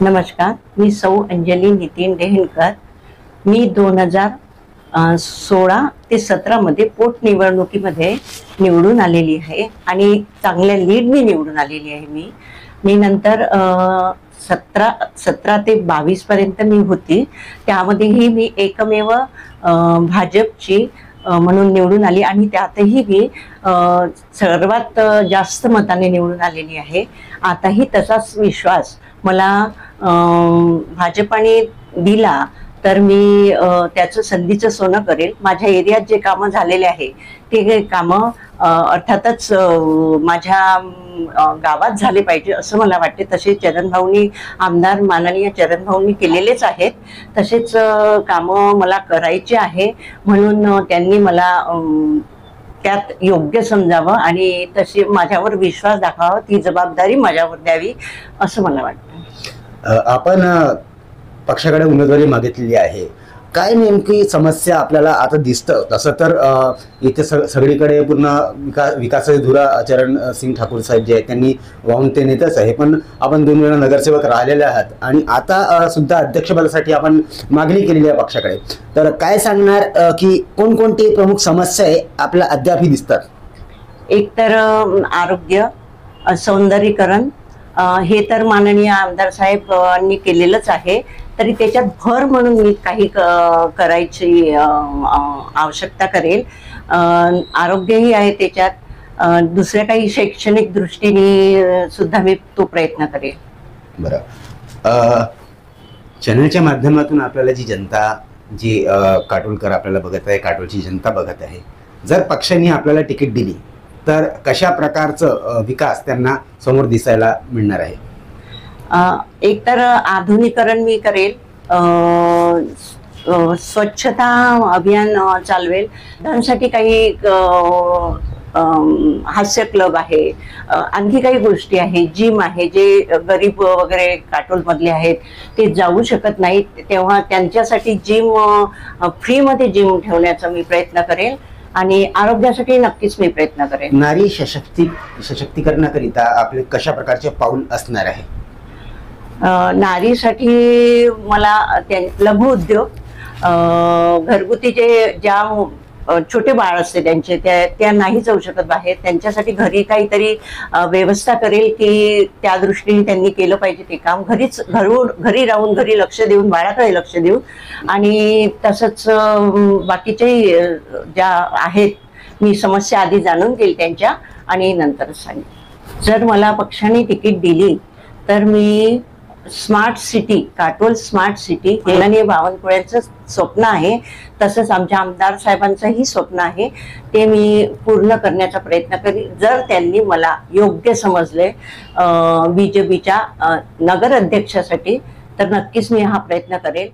नमस्कार, मी सौ अंजली नितीन रेहनकर। मी 2016 ते 17 मध्ये पोटनिवडणुकीमध्ये निवडून आलेली आहे आणि चांगल्या लीडनी निवडून आलेली आहे। मी नंतर 17 ते 22 पर्यंत मी होती, त्यामध्येही मी एकमेव भाजपची म्हणून निवडून आली आणि त्यातही मी सर्वात जास्त मताने निवडून आलेली आहे। आताही तसाच विश्वास मला भाजपाने दिला तर मी त्याचं संधीचं सोनं करेल। माझ्या एरियात जे कामं झालेले आहे ते कामं अर्थातच माझ्या गावात झाले पाहिजे असं मला वाटते। तसे चरणभाऊंनी आमदार माननीय चरणभाऊंनी केलेलेच आहेत, तसेच कामं मला करायचे आहे म्हणून त्यांनी मला त्यात योग्य समजावं आणि तशी माझ्यावर विश्वास दाखवावा, ती जबाबदारी माझ्यावर द्यावी असं मला वाटतं। आपण पक्षाकडे उमेदवारी मागितलेली आहे, काय नेमकी समस्या आपल्याला आता दिसतं? तसं तर इथे सगळीकडे पूर्ण विकासाची धुरा चरण सिंग ठाकूर साहेब जे आहेत त्यांनी वाहून ते नेतच आहे, पण आपण 2 वेळा नगरसेवक राहिलेले आहात आणि आता सुद्धा अध्यक्षपदासाठी आपण मागणी केलेली आहे पक्षाकडे। तर काय सांगणार की कोणकोणती प्रमुख समस्या आहे आपल्या अद्यापही दिसतात? एक तर आरोग्य, सौंदर्यीकरण हे तर माननीय आमदार साहेबांनी केलेलंच आहे, तरी त्याच्यात भर म्हणून मी काही करायची आवश्यकता करेल। आरोग्यही आहे त्याच्यात, दुसऱ्या काही शैक्षणिक दृष्टीने सुद्धा मी तो प्रयत्न करेल। बरं, चॅनलच्या माध्यमातून आपल्याला जी जनता जी काटोलकर आपल्याला बघत आहे, काटोलची जनता बघत आहे, जर पक्षाने आपल्याला तिकीट दिली तर कशा प्रकारचं विकास त्यांना समोर दिसायला मिळणार आहे? एक तर आधुनिकीकरण मी करेल, स्वच्छता अभियान चालवेल, त्यांसाठी काही हास्य क्लब आहे, आणखी काही गोष्टी आहे, जिम आहे, जे गरीब वगैरे काटोल मधले आहेत ते जाऊ शकत नाहीत, तेव्हा त्यांच्यासाठी जिम फ्रीमध्ये जिम ठेवण्याचा मी प्रयत्न करेल आणि आरोग्यासाठी नक्कीच मी प्रयत्न करेन। नारी सशक्तीकरणाकरिता आपले कशा प्रकारचे पाऊल असणार आहे? नारीसाठी मला लघु उद्योग, घरगुती ज्या छोटे बाळ असते त्यांचे त्या नाही जाऊ शकत बाहेर, त्यांच्यासाठी घरी काहीतरी व्यवस्था करेल की त्या दृष्टीने त्यांनी केलं पाहिजे ते काम। घरी राहून घरी लक्ष देऊन बाळाकडे लक्ष देऊन आणि तसंच बाकीच्याही ज्या आहेत मी समस्या आधी जाणून घेईल त्यांच्या आणि नंतरच सांगेल। जर मला पक्षाने तिकीट दिली तर मी smart city, Katol smart city हे बावनकुळ्यांचं स्वप्न आहे, तसंच आमच्या आमदार साहेबांचंही स्वप्न आहे, ते मी पूर्ण करण्याचा प्रयत्न करेन जर त्यांनी मला योग्य समजले बीजेपीच्या नगर अध्यक्षासाठी, तर नक्कीच मी हा प्रयत्न करेल।